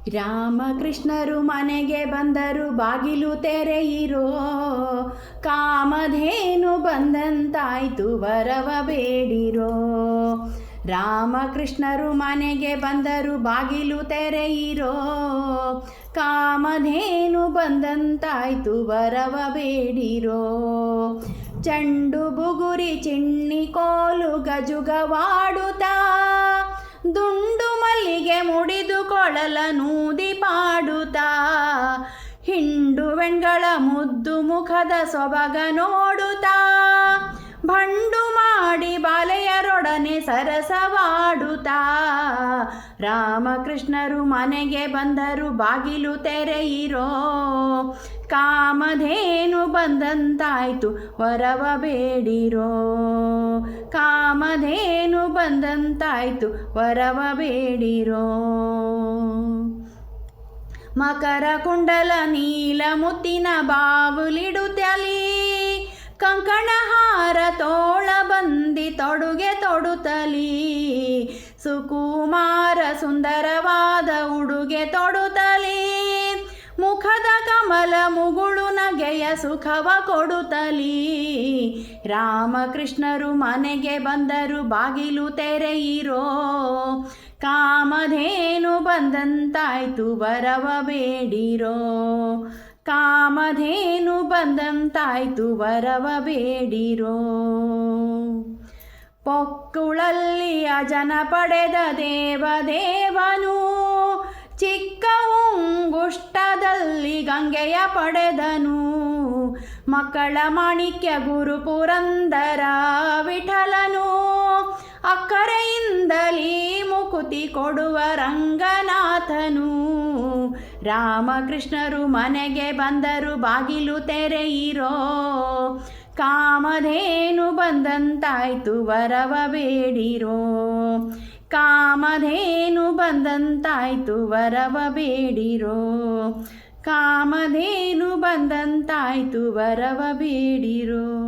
ರಾಮಕೃಷ್ಣರು ಮನೆಗೆ ಬಂದರು, ಬಾಗಿಲು ತೆರೆಯಿರೋ. ಕಾಮಧೇನು ಬಂದಂತಾಯ್ತು, ವರವ ಬೇಡಿರೋ. ರಾಮಕೃಷ್ಣರು ಮನೆಗೆ ಬಂದರು, ಬಾಗಿಲು ತೆರೆಯಿರೋ. ಕಾಮಧೇನು ಬಂದಂತಾಯ್ತು, ವರವ ಬೇಡಿರೋ. ಚಂಡು ಬುಗುರಿ ಚಿಣ್ಣಿ ಕೋಲು ಗಜುಗವಾಡುತ್ತಾ, ದುಂಡು ಮಲ್ಲಿಗೆ ಮುಡಿದು ಕೊಳಲ ನೂದಿ ಪಾಡುತ್ತಾ, ಹಿಂಡು ವೆಣ್ಗಳ ಮುದ್ದು ಮುಖದ ಸೊಬಗ ನೋಡುತ್ತಾ, ಭಂಡು ಮಾಡಿ ಬಾಲೆಯರೊಡನೆ ಸರಸವಾಡುತ್ತಾ. ರಾಮಕೃಷ್ಣರು ಮನೆಗೆ ಬಂದರು, ಬಾಗಿಲು ತೆರೆಯಿರೋ. ಕಾಮಧೇನು ಬಂದಂತಾಯ್ತು, ವರವ ಬೇಡಿರೋ. ಕಾಮಧೇನು ಬಂದಂತಾಯ್ತು, ವರವ ಬೇಡಿರೋ. ಮಕರ ಕುಂಡಲ ನೀಲ ಮುತ್ತಿನ ಬಾವುಲಿಡುತ್ತಲೀ, ಕಂಕಣಹಾರ ತೋಳ ಬಂದಿ ತೊಡುಗೆ ತೊಡುತ್ತಲೀ, ಸುಕುಮಾರ ಸುಂದರವಾದ ಉಡುಗೆ ತೊಡುತ್ತಲೀ, ಮುಖದ ಕಮಲ ಮುಗುಳು ನಗೆಯ ಸುಖವ ಕೊಡುತ್ತಲೀ. ರಾಮಕೃಷ್ಣರು ಮನೆಗೆ ಬಂದರು, ಬಾಗಿಲು ತೆರೆಯಿರೋ. ಕಾಮಧೇನು ಬಂದಂತಾಯ್ತು, ವರವ ಬೇಡಿರೋ. ಕಾಮಧೇನು ಬಂದಂತಾಯ್ತು, ವರವ ಬೇಡಿರೋ. ಪೊಕ್ಕುಳಲ್ಲಿ ಅಜನ ಪಡೆದ ದೇವದೇವನು, ಚಿಕ್ಕ ಉಂಗುಷ್ಟದಲ್ಲಿ ಗಂಗೆಯ ಪಡೆದನು. ಮಕ್ಕಳ ಮಾಣಿಕ್ಯ ಗುರು ಪುರಂದರ ವಿಠಲನು, ಅಕ್ಕರೆಯಿಂದಲೀ ಮುಕುತಿ ಕೊಡುವ ರಂಗನಾಥನು. ರಾಮಕೃಷ್ಣರು ಮನೆಗೆ ಬಂದರು, ಬಾಗಿಲು ತೆರೆಯಿರೋ. ಕಾಮಧೇನು ಬಂದಂತಾಯ್ತು, ವರವ ಬೇಡಿರೋ. ಕಾಮಧೇನು ಬಂದಂತಾಯ್ತು, ವರವ ಬೇಡಿರೋ. ಕಾಮಧೇನು ಬಂದಂತಾಯ್ತು, ವರವ ಬೇಡಿರೋ.